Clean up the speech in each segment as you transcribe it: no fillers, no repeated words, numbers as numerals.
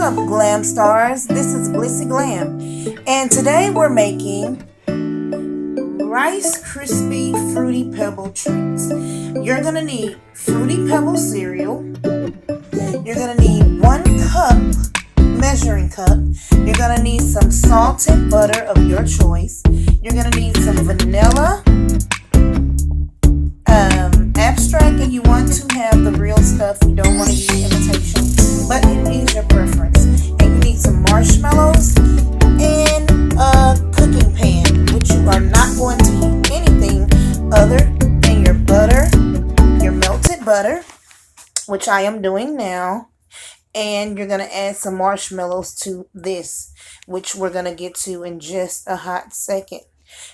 up, Glam Stars? This is Glissy Glam, and today we're making Rice Krispy Fruity Pebble treats. You're gonna need Fruity Pebble cereal. You're gonna need 1 cup measuring cup. You're gonna need some salted butter of your choice. You're gonna need some vanilla abstract, and you want to have the real stuff. You don't want to use imitation, but it is your preference. And you need some marshmallows and a cooking pan, which you are not going to heat anything other than your butter, your melted butter, which I am doing now. And you're going to add some marshmallows to this, which we're going to get to in just a hot second.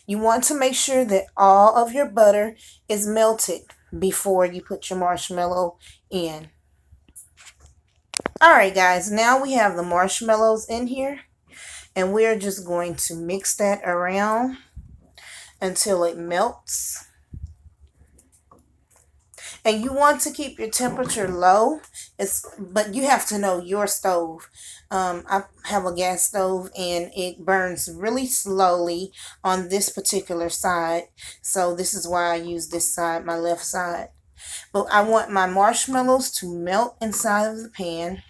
You want to make sure that all of your butter is melted before you put your marshmallow in. Alright guys, now we have the marshmallows in here, and we're just going to mix that around until it melts. And you want to keep your temperature low, but you have to know your stove. I have a gas stove and it burns really slowly on this particular side. So this is why I use this side, my left side. But I want my marshmallows to melt inside of the pan.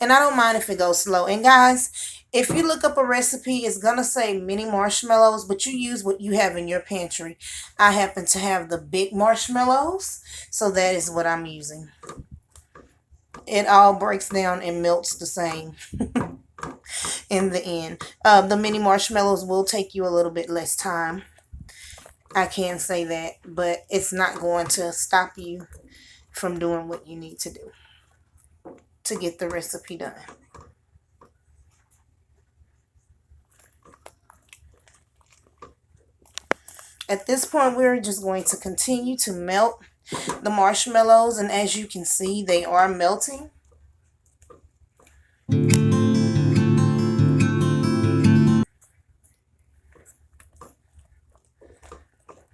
And I don't mind if it goes slow. And guys, if you look up a recipe, it's going to say mini marshmallows, but you use what you have in your pantry. I happen to have the big marshmallows, so that is what I'm using. It all breaks down and melts the same in the end. The mini marshmallows will take you a little bit less time. I can say that, but it's not going to stop you from doing what you need to do to get the recipe done. At this point, we're just going to continue to melt the marshmallows, and as you can see, they are melting.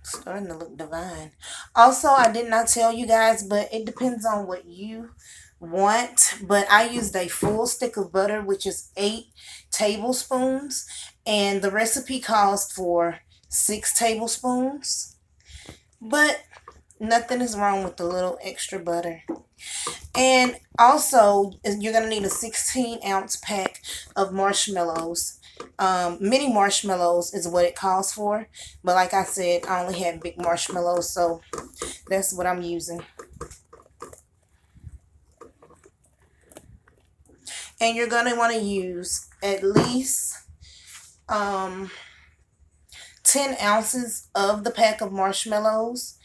Starting to look divine. Also, I did not tell you guys, but it depends on what you want. But I used a full stick of butter, which is 8 tablespoons, and the recipe calls for 6 tablespoons. But nothing is wrong with the little extra butter. And also, you're going to need a 16-ounce pack of marshmallows. Mini marshmallows is what it calls for. But like I said, I only had big marshmallows, so that's what I'm using. And you're going to want to use at least 10 ounces of the pack of marshmallows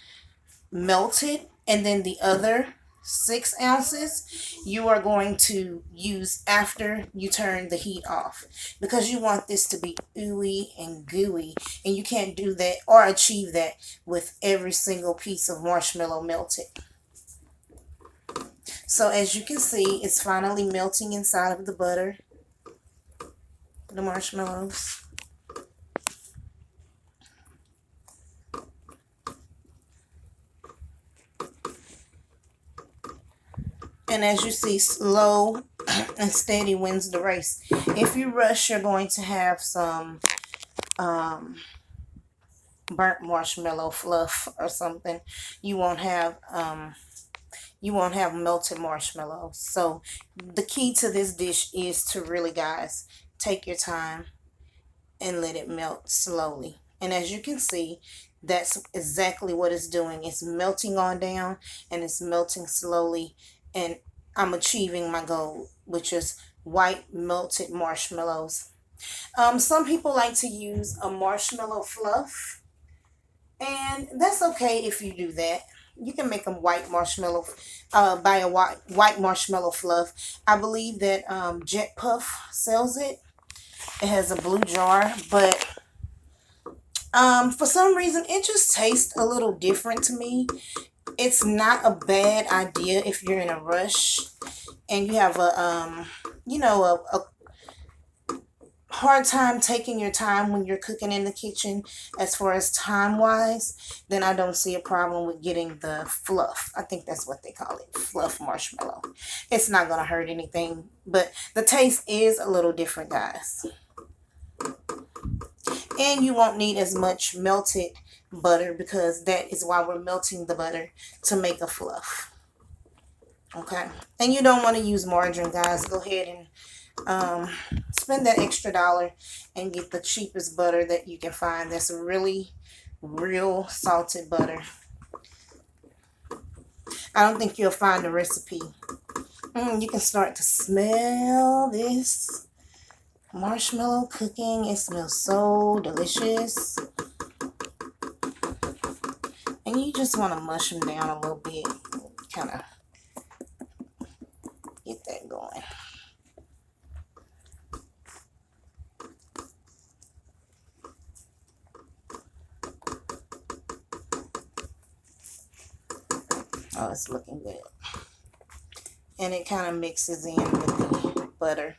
melted, and then the other 6 ounces you are going to use after you turn the heat off, because you want this to be ooey and gooey, and you can't do that or achieve that with every single piece of marshmallow melted. So as you can see, it's finally melting inside of the butter, the marshmallows. And as you see, slow and steady wins the race. If you rush, you're going to have some burnt marshmallow fluff or something. You won't have melted marshmallows. So the key to this dish is to really, guys, take your time and let it melt slowly. And as you can see, that's exactly what it's doing. It's melting on down, and it's melting slowly, and I'm achieving my goal, which is white melted marshmallows. Some people like to use a marshmallow fluff, and that's okay if you do that. You can make them white marshmallow, buy a white marshmallow fluff. I believe that Jet Puff sells it. It has a blue jar, but for some reason it just tastes a little different to me. It's not a bad idea if you're in a rush and you have a hard time taking your time when you're cooking in the kitchen as far as time wise, then I don't see a problem with getting the fluff. I think that's what they call it, fluff marshmallow. It's not going to hurt anything, but the taste is a little different, guys. And you won't need as much melted butter because that is why we're melting the butter, to make a fluff. Okay, and you don't want to use margarine, guys. Go ahead and spend that extra dollar and get the cheapest butter that you can find. That's really real salted butter. I don't think you'll find a recipe. You can start to smell this marshmallow cooking. It smells so delicious. And you just want to mush them down a little bit. Kind of get that going. Oh, it's looking good. And it kind of mixes in with the butter.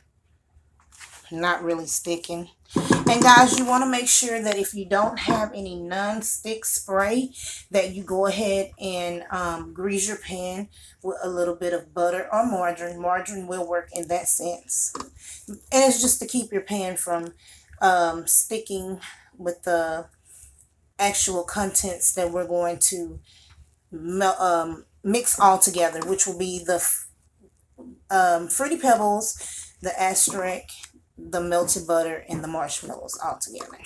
Not really sticking. And guys, you want to make sure that if you don't have any non-stick spray, that you go ahead and grease your pan with a little bit of butter or margarine. Margarine will work in that sense. And it's just to keep your pan from sticking with the actual contents that we're going to mix all together, which will be the Fruity Pebbles, the asterisk, the melted butter, and the marshmallows all together.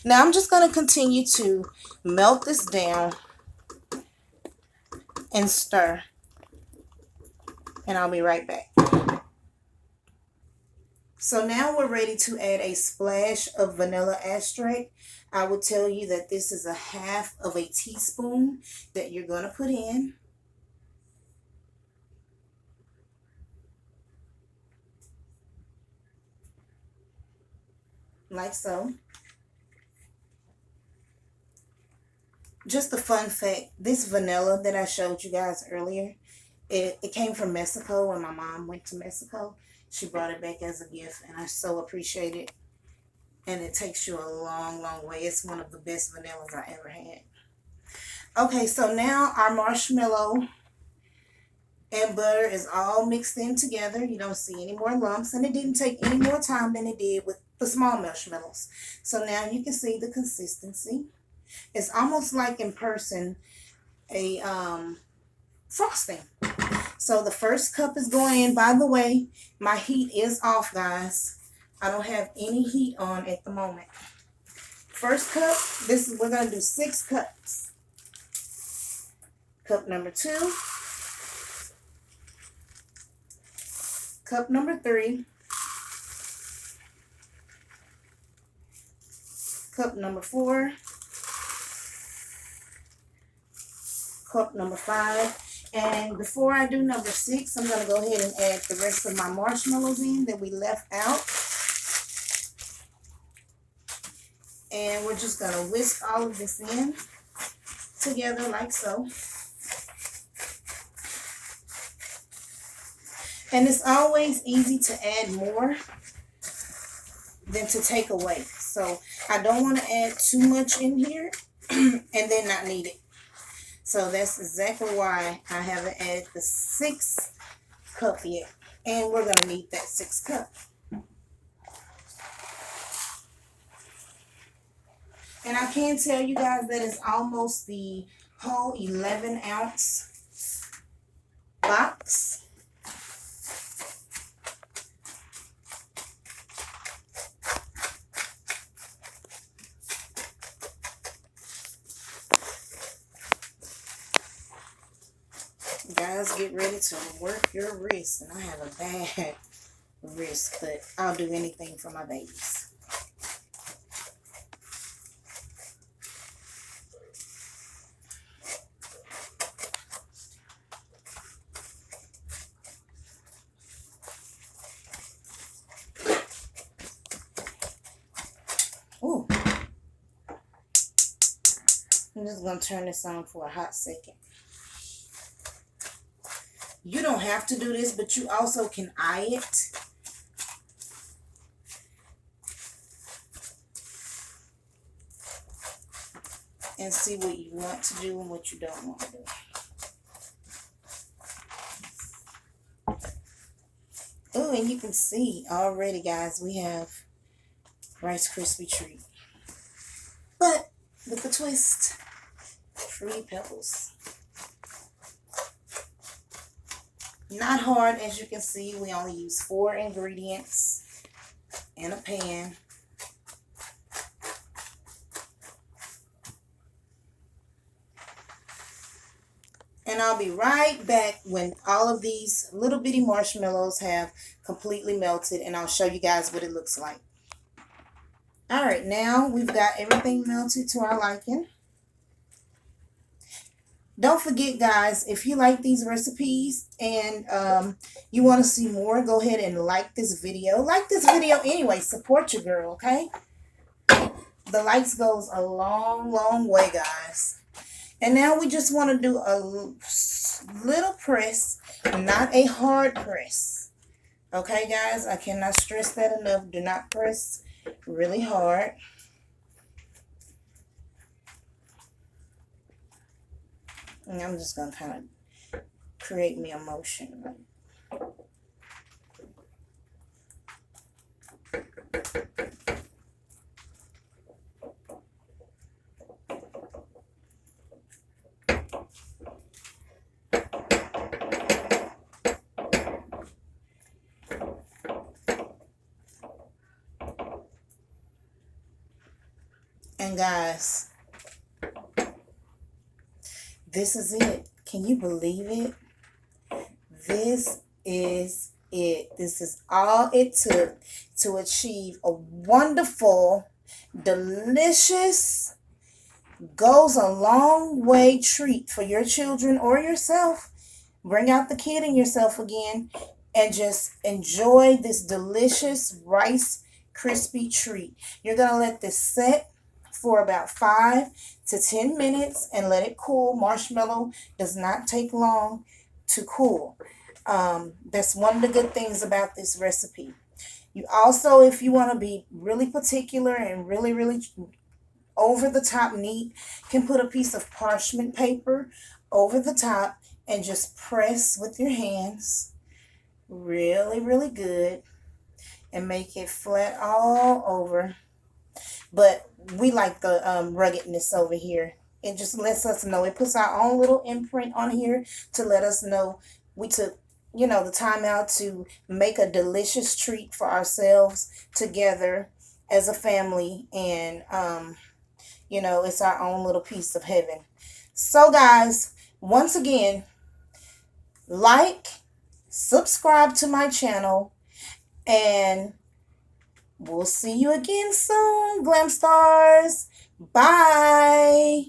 Now I'm just going to continue to melt this down and stir, and I'll be right back. So now we're ready to add a splash of vanilla extract. I will tell you that this is a half of a teaspoon that you're going to put in. Like so. Just a fun fact, this vanilla that I showed you guys earlier, it came from Mexico when my mom went to Mexico. She brought it back as a gift, and I so appreciate it. And it takes you a long, long way. It's one of the best vanillas I ever had. Okay, so now our marshmallow and butter is all mixed in together. You don't see any more lumps, and it didn't take any more time than it did with the small marshmallows. So now you can see the consistency. It's almost like in person a frosting. So the first cup is going in. By the way, my heat is off, guys. I don't have any heat on at the moment. First cup, we're going to do 6 cups. Cup number 2. Cup number 3. Cup number 4. Cup number 5. And before I do number 6, I'm going to go ahead and add the rest of my marshmallows in that we left out. And we're just going to whisk all of this in together like so. And it's always easy to add more than to take away. So I don't want to add too much in here and then not need it. So that's exactly why I haven't added the 6th cup yet. And we're going to need that 6th cup. And I can tell you guys that it's almost the whole 11-ounce box. Guys, get ready to work your wrist. And I have a bad wrist, but I'll do anything for my babies. Ooh. I'm just going to turn this on for a hot second. You don't have to do this, but you also can eye it and see what you want to do and what you don't want to do. Oh, and you can see already, guys, we have Rice Krispie treat. But with the twist, free Pebbles. Not hard, as you can see. We only use 4 ingredients in a pan. And I'll be right back when all of these little bitty marshmallows have completely melted, and I'll show you guys what it looks like. All right, now we've got everything melted to our liking. Don't forget, guys, if you like these recipes and you want to see more, go ahead and like this video. Like this video anyway. Support your girl, okay? The likes goes a long, long way, guys. And now we just want to do a little press, not a hard press. Okay, guys? I cannot stress that enough. Do not press really hard. And I'm just going to kind of create me a motion. And guys, this is it. Can you believe it? This is it. This is all it took to achieve a wonderful, delicious, goes a long way treat for your children or yourself. Bring out the kid in yourself again and just enjoy this delicious Rice Krispie treat. You're going to let this set for about 5 to 10 minutes and let it cool. Marshmallow does not take long to cool. That's one of the good things about this recipe. You also, if you want to be really particular and really, really over the top neat, can put a piece of parchment paper over the top and just press with your hands really, really good and make it flat all over. But we like the ruggedness over here. It just lets us know. It puts our own little imprint on here to let us know we took, the time out to make a delicious treat for ourselves together as a family. And, it's our own little piece of heaven. So, guys, once again, like, subscribe to my channel, and we'll see you again soon, Glam Stars. Bye.